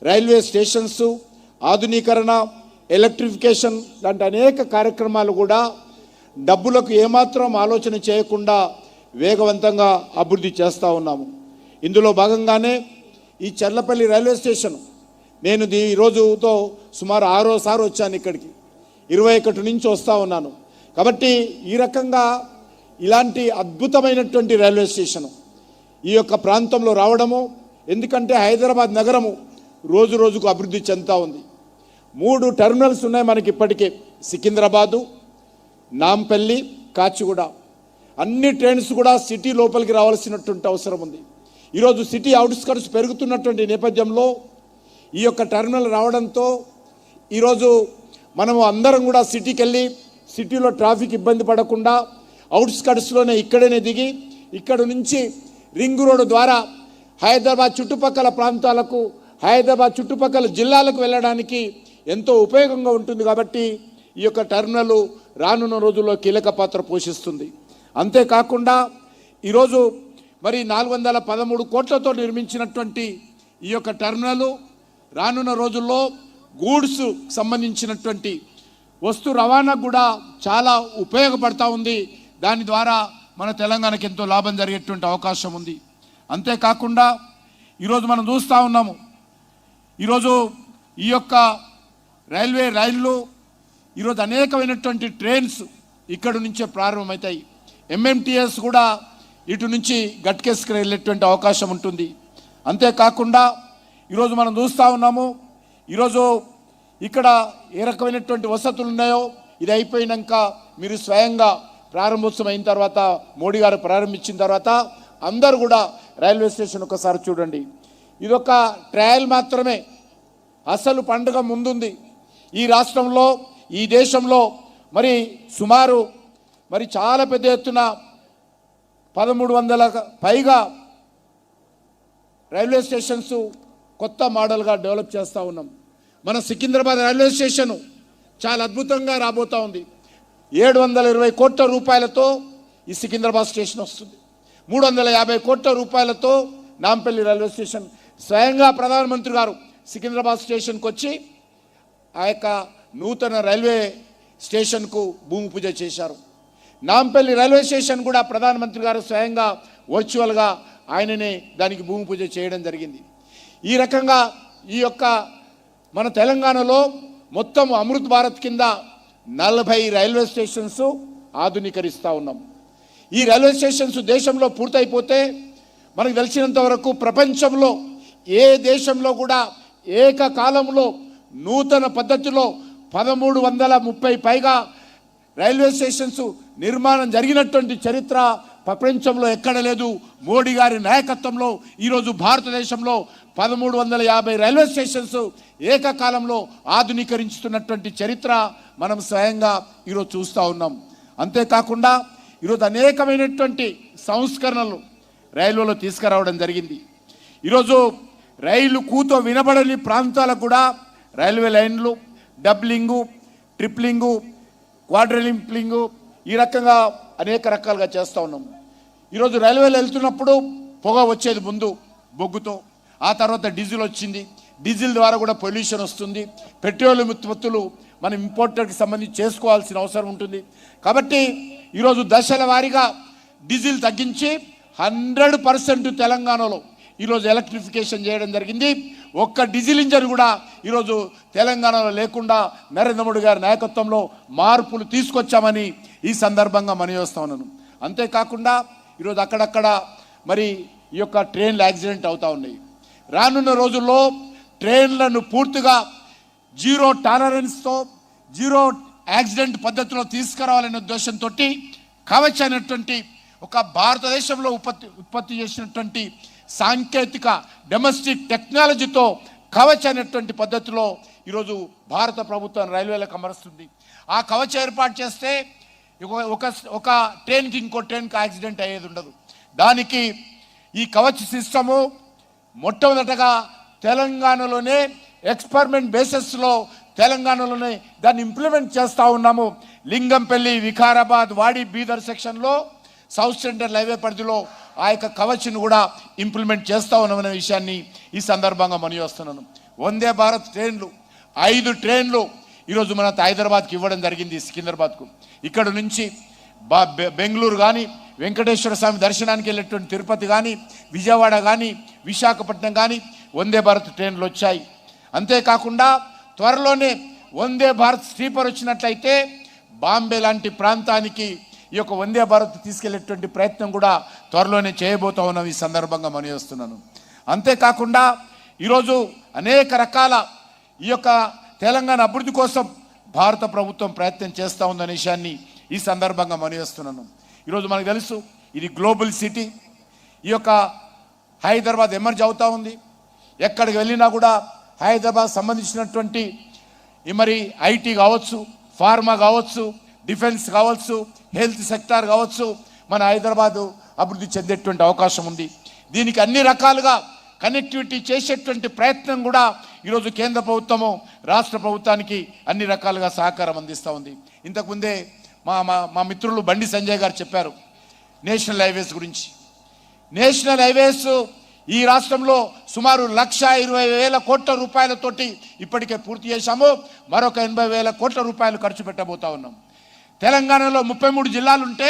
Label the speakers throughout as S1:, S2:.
S1: Railway stations ఆధునీకరణ, electrification లాంటి అనేక కార్యక్రమాలు కూడా డబ్బులకు ఏమాత్రం ఆలోచన చేయకుండా వేగవంతంగా అభివృద్ధి చేస్తూ ఉన్నాము. ఇందులో భాగంగానే ఈ చర్లపల్లి రైల్వే స్టేషన్ నేను ఈ రోజుతో సుమారు 6వ వచ్చాను ఇక్కడికి. 21 నుంచి వస్తూ ఉన్నాను. కాబట్టి ఈ రకంగా ఇలాంటి అద్భుతమైనటువంటి రైల్వే స్టేషను ఈ యొక్క ప్రాంతంలో రావడము, ఎందుకంటే హైదరాబాద్ నగరము రోజు రోజుకు అభివృద్ధి చెందుతూ ఉంది. 3 టెర్మినల్స్ ఉన్నాయి మనకి ఇప్పటికే, సికింద్రాబాదు, నాంపల్లి, కాచిగూడ. అన్ని ట్రైన్స్ కూడా సిటీ లోపలికి రావాల్సినటువంటి అవసరం ఉంది. ఈరోజు సిటీ అవుట్స్కర్ట్స్ పెరుగుతున్నటువంటి నేపథ్యంలో ఈ యొక్క టెర్మినల్ రావడంతో ఈరోజు మనము అందరం కూడా సిటీకి వెళ్ళి సిటీలో ట్రాఫిక్ ఇబ్బంది పడకుండా అవుట్స్కర్ట్స్లోనే ఇక్కడనే దిగి ఇక్కడ నుంచి రింగ్ రోడ్డు ద్వారా హైదరాబాద్ చుట్టుపక్కల ప్రాంతాలకు, హైదరాబాద్ చుట్టుపక్కల జిల్లాలకు వెళ్ళడానికి ఎంతో ఉపయోగంగా ఉంటుంది. కాబట్టి ఈ యొక్క టెర్మినల్ రానున్న రోజుల్లో కీలక పాత్ర పోషిస్తుంది. అంతేకాకుండా ఈరోజు మరి 413 కోట్లతో నిర్మించినటువంటి ఈ యొక్క టెర్మినల్ రానున్న రోజుల్లో గూడ్స్ సంబంధించినటువంటి వస్తు రవాణాకు కూడా చాలా ఉపయోగపడతా ఉంది. దాని ద్వారా మన తెలంగాణకి ఎంతో లాభం జరిగేటువంటి అవకాశం ఉంది. అంతేకాకుండా ఈరోజు మనం చూస్తూ ఉన్నాము, ఈరోజు ఈ యొక్క రైళ్లు ఈరోజు అనేకమైనటువంటి ట్రైన్స్ ఇక్కడి నుంచే ప్రారంభమవుతాయి. ఎంఎంటీఎస్ కూడా ఇటు నుంచి గట్కేస్కి వెళ్ళేటువంటి అవకాశం ఉంటుంది. అంతేకాకుండా ఈరోజు మనం చూస్తూ ఉన్నాము, ఈరోజు ఇక్కడ ఏ రకమైనటువంటి వసతులు ఉన్నాయో ఇది అయిపోయినాక మీరు స్వయంగా ప్రారంభోత్సవం అయిన తర్వాత, మోడీ గారు ప్రారంభించిన తర్వాత అందరూ కూడా రైల్వే స్టేషన్ ఒకసారి చూడండి. ఇదొక ట్రయల్ మాత్రమే, అసలు పండుగ ముందుంది. ఈ రాష్ట్రంలో, ఈ దేశంలో మరి సుమారు మరి చాలా పెద్ద ఎత్తున 1300 పైగా రైల్వే స్టేషన్స్ కొత్త మోడల్గా డెవలప్ చేస్తూ ఉన్నాం. మన సికింద్రాబాద్ రైల్వే స్టేషను చాలా అద్భుతంగా రాబోతూ ఉంది. 720 కోట్ల రూపాయలతో ఈ సికింద్రాబాద్ స్టేషన్ వస్తుంది. 350 కోట్ల రూపాయలతో నాంపల్లి రైల్వే స్టేషన్. స్వయంగా ప్రధానమంత్రి గారు సికింద్రాబాద్ స్టేషన్కి వచ్చి ఆ యొక్క నూతన రైల్వే స్టేషన్కు భూమి పూజ చేశారు. నాంపల్లి రైల్వే స్టేషన్ కూడా ప్రధానమంత్రి గారు స్వయంగా వర్చువల్గా ఆయననే దానికి భూమి పూజ చేయడం జరిగింది. ఈ రకంగా ఈ యొక్క మన తెలంగాణలో మొత్తం అమృత్ భారత్ కింద 40 రైల్వే స్టేషన్స్ ఆధునీకరిస్తూ ఉన్నాం. ఈ రైల్వే స్టేషన్స్ దేశంలో పూర్తయిపోతే మనకు తెలిసినంత వరకు ప్రపంచంలో ఏ దేశంలో కూడా ఏకకాలంలో నూతన పద్ధతిలో 1330 పైగా రైల్వే స్టేషన్స్ నిర్మాణం జరిగినటువంటి చరిత్ర ప్రపంచంలో ఎక్కడ లేదు. మోడీ గారి నాయకత్వంలో ఈరోజు భారతదేశంలో 1350 రైల్వే స్టేషన్స్ ఏకకాలంలో ఆధునీకరించుతున్నటువంటి చరిత్ర మనం స్వయంగా ఈరోజు చూస్తూ ఉన్నాం. అంతేకాకుండా ఈరోజు అనేకమైనటువంటి సంస్కరణలు రైల్వేలో తీసుకురావడం జరిగింది. ఈరోజు రైలు కూతో వినబడని ప్రాంతాలకు కూడా రైల్వే లైన్లు డబ్లింగు, ట్రిప్లింగు, క్వాడ్రిలింప్లింగు ఈ రకంగా అనేక రకాలుగా చేస్తూ ఉన్నాం. ఈరోజు రైల్వేలో వెళ్తున్నప్పుడు పొగ వచ్చేది ముందు బొగ్గుతో, ఆ తర్వాత డీజిల్ వచ్చింది. డీజిల్ ద్వారా కూడా పొల్యూషన్ వస్తుంది. పెట్రోలియం ఉత్పత్తులు మనం ఇంపోర్టర్కి సంబంధించి చేసుకోవాల్సిన అవసరం ఉంటుంది. కాబట్టి ఈరోజు దశల వారీగా డీజిల్ తగ్గించి 100% తెలంగాణలో ఈరోజు ఎలక్ట్రిఫికేషన్ చేయడం జరిగింది. ఒక్క డీజిల్ ఇంజన్ కూడా ఈరోజు తెలంగాణలో లేకుండా నరేంద్ర మోడీ గారి నాయకత్వంలో మార్పులు తీసుకొచ్చామని ఈ సందర్భంగా మనవి చేస్తా ఉన్నాను. అంతేకాకుండా ఈరోజు అక్కడక్కడ మరి ఈ యొక్క ట్రైన్లు యాక్సిడెంట్ అవుతూ ఉన్నాయి. రానున్న రోజుల్లో ట్రైన్లను పూర్తిగా జీరో టాలరెన్స్తో, జీరో యాక్సిడెంట్ పద్ధతిలో తీసుకురావాలనే ఉద్దేశంతో కవచ్ అనేటువంటి ఒక భారతదేశంలో ఉత్పత్తి చేసినటువంటి సాంకేతిక డొమెస్టిక్ టెక్నాలజీతో కవచ్ అనేటువంటి పద్ధతిలో ఈరోజు భారత ప్రభుత్వం రైల్వేలకు అమరుస్తుంది. ఆ కవచ్ ఏర్పాటు చేస్తే ఒక ట్రైన్కి ఇంకో ట్రైన్కి యాక్సిడెంట్ అయ్యేది ఉండదు. దానికి ఈ కవచ్ సిస్టము మొట్టమొదటగా తెలంగాణలోనే ఎక్స్పెరిమెంట్ బేసిస్లో తెలంగాణలోనే దాన్ని ఇంప్లిమెంట్ చేస్తూ ఉన్నాము. లింగంపల్లి, వికారాబాద్, వాడి, బీదర్ సెక్షన్లో సౌత్ సెంట్రల్ హైవే పరిధిలో ఆ యొక్క కవచ్ను కూడా ఇంప్లిమెంట్ చేస్తూ ఉన్నామనే విషయాన్ని ఈ సందర్భంగా మనవి చేస్తున్నాను. వందే భారత్ ట్రైన్లు 5 ట్రైన్లు ఈరోజు మన హైదరాబాద్కి ఇవ్వడం జరిగింది, సికింద్రాబాద్కు. ఇక్కడ నుంచి బెంగళూరు కానీ, వెంకటేశ్వర స్వామి దర్శనానికి వెళ్ళేటువంటి తిరుపతి కానీ, విజయవాడ కానీ, విశాఖపట్నం కానీ వందే భారత్ ట్రైన్లు వచ్చాయి. అంతేకాకుండా త్వరలోనే వందే భారత్ స్లీపర్ వచ్చినట్లయితే బాంబే లాంటి ప్రాంతానికి ఈ యొక్క వందే భారత్ తీసుకెళ్లేటువంటి ప్రయత్నం కూడా త్వరలోనే చేయబోతా ఉన్నాం, ఈ సందర్భంగా మనవి చేస్తున్నాను. అంతేకాకుండా ఈరోజు అనేక రకాల ఈ యొక్క తెలంగాణ అభివృద్ధి కోసం భారత ప్రభుత్వం ప్రయత్నం చేస్తూ ఉందనే విషయాన్ని ఈ సందర్భంగా మనవి చేస్తున్నాను. ఈరోజు మనకు తెలుసు, ఇది గ్లోబల్ సిటీ. ఈ యొక్క హైదరాబాద్ ఎమర్జ్ అవుతూ ఉంది. ఎక్కడికి వెళ్ళినా కూడా హైదరాబాద్ సంబంధించినటువంటి మరి ఐటీ కావచ్చు, ఫార్మా కావచ్చు, డిఫెన్స్ కావచ్చు, హెల్త్ సెక్టార్ కావచ్చు, మన హైదరాబాదు అభివృద్ధి చెందేటువంటి అవకాశం ఉంది. దీనికి అన్ని రకాలుగా కనెక్టివిటీ చేసేటువంటి ప్రయత్నం కూడా ఈరోజు కేంద్ర ప్రభుత్వము రాష్ట్ర ప్రభుత్వానికి అన్ని రకాలుగా సహకారం అందిస్తూ ఉంది. ఇంతకుముందే మా మిత్రులు బండి సంజయ్ గారు చెప్పారు నేషనల్ హైవేస్ గురించి. నేషనల్ హైవేస్ ఈ రాష్ట్రంలో సుమారు 1,20,000 కోట్ల రూపాయలతోటి ఇప్పటికే పూర్తి చేశాము. మరొక 80,000 కోట్ల రూపాయలు ఖర్చు పెట్టబోతా ఉన్నాం. తెలంగాణలో 33 జిల్లాలుంటే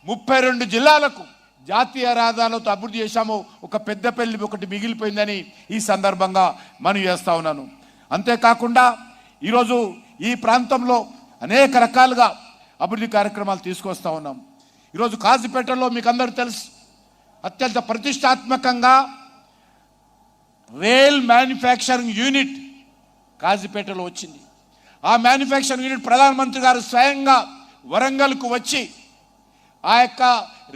S1: 32 జిల్లాలకు జాతీయ రహదారులతో అభివృద్ధి చేశాము. ఒక పెద్దపల్లి ఒకటి మిగిలిపోయిందని ఈ సందర్భంగా మనవి చేస్తూ ఉన్నాను. అంతేకాకుండా ఈరోజు ఈ ప్రాంతంలో అనేక రకాలుగా అభివృద్ధి కార్యక్రమాలు తీసుకొస్తూ ఉన్నాం. ఈరోజు కాజీపేటలో మీకు అందరూ తెలుసు, అత్యంత ప్రతిష్టాత్మకంగా రైల్ మ్యానుఫ్యాక్చరింగ్ యూనిట్ కాజీపేటలో వచ్చింది. ఆ మ్యానుఫ్యాక్చరింగ్ యూనిట్ ప్రధానమంత్రి గారు స్వయంగా వరంగల్కు వచ్చి ఆ యొక్క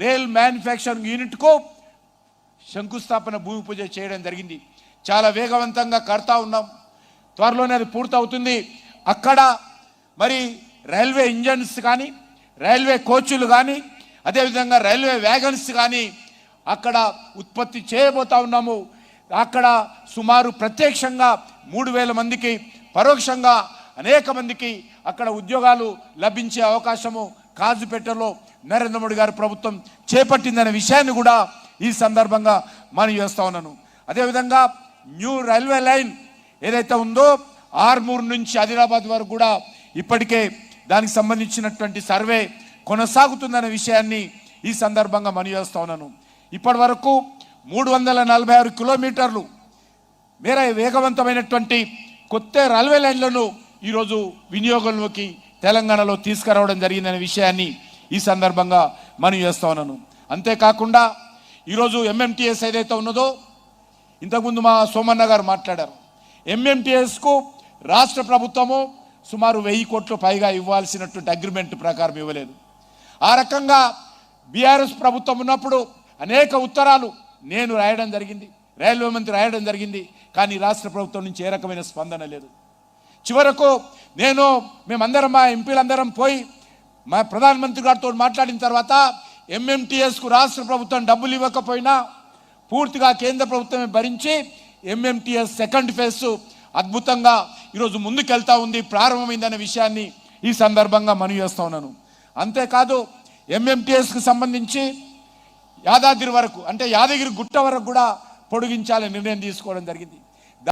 S1: రైల్ మ్యానుఫ్యాక్చరింగ్ యూనిట్కు శంకుస్థాపన భూమి పూజ చేయడం జరిగింది. చాలా వేగవంతంగా కడతా ఉన్నాం. త్వరలోనే అది పూర్తవుతుంది. అక్కడ మరి రైల్వే ఇంజన్స్ కానీ, రైల్వే కోచ్లు కానీ, అదేవిధంగా రైల్వే వ్యాగన్స్ కానీ అక్కడ ఉత్పత్తి చేయబోతా ఉన్నాము. అక్కడ సుమారు ప్రత్యక్షంగా 3,000 మందికి, పరోక్షంగా అనేక మందికి అక్కడ ఉద్యోగాలు లభించే అవకాశము కాజీపేటలో నరేంద్ర మోడీ గారి ప్రభుత్వం చేపట్టిందనే విషయాన్ని కూడా ఈ సందర్భంగా మనం చేస్తూ ఉన్నాను. అదేవిధంగా న్యూ రైల్వే లైన్ ఏదైతే ఉందో ఆర్మూర్ నుంచి ఆదిలాబాద్ వరకు కూడా ఇప్పటికే దానికి సంబంధించినటువంటి సర్వే కొనసాగుతుందనే విషయాన్ని ఈ సందర్భంగా మనం చేస్తూ ఉన్నాను. ఇప్పటి వరకు 346 కిలోమీటర్లు మేర వేగవంతమైనటువంటి కొత్త రైల్వే లైన్లను ఈరోజు వినియోగంలోకి తెలంగాణలో తీసుకురావడం జరిగిందనే విషయాన్ని ఈ సందర్భంగా మనం చేస్తూ ఉన్నాను. అంతేకాకుండా ఈరోజు ఎంఎంటీఎస్ ఏదైతే ఉన్నదో, ఇంతకుముందు మా సోమన్న గారు మాట్లాడారు, ఎంఎంటీఎస్కు రాష్ట్ర ప్రభుత్వము సుమారు 1000 కోట్ల పైగా ఇవ్వాల్సినటువంటి అగ్రిమెంట్ ప్రకారం ఇవ్వలేదు. ఆ రకంగా బీఆర్ఎస్ ప్రభుత్వం ఉన్నప్పుడు అనేక ఉత్తరాలు నేను రాయడం జరిగింది, రైల్వే మంత్రి రాయడం జరిగింది. కానీ రాష్ట్ర ప్రభుత్వం నుంచి ఏ రకమైన స్పందన లేదు. చివరకు మేమందరం మా ఎంపీలందరం పోయి మా ప్రధానమంత్రి గారితో మాట్లాడిన తర్వాత ఎంఎంటీఎస్కు రాష్ట్ర ప్రభుత్వం డబ్బులు ఇవ్వకపోయినా పూర్తిగా కేంద్ర ప్రభుత్వమే భరించి ఎంఎంటీఎస్ సెకండ్ ఫేజ్ అద్భుతంగా ఈరోజు ముందుకెళ్తా ఉంది, ప్రారంభమైందనే విషయాన్ని ఈ సందర్భంగా మనవి చేస్తూ ఉన్నాను. అంతేకాదు ఎంఎంటీఎస్కి సంబంధించి యాదాద్రి వరకు, అంటే యాదగిరి గుట్ట వరకు కూడా పొడిగించాలని నిర్ణయం తీసుకోవడం జరిగింది.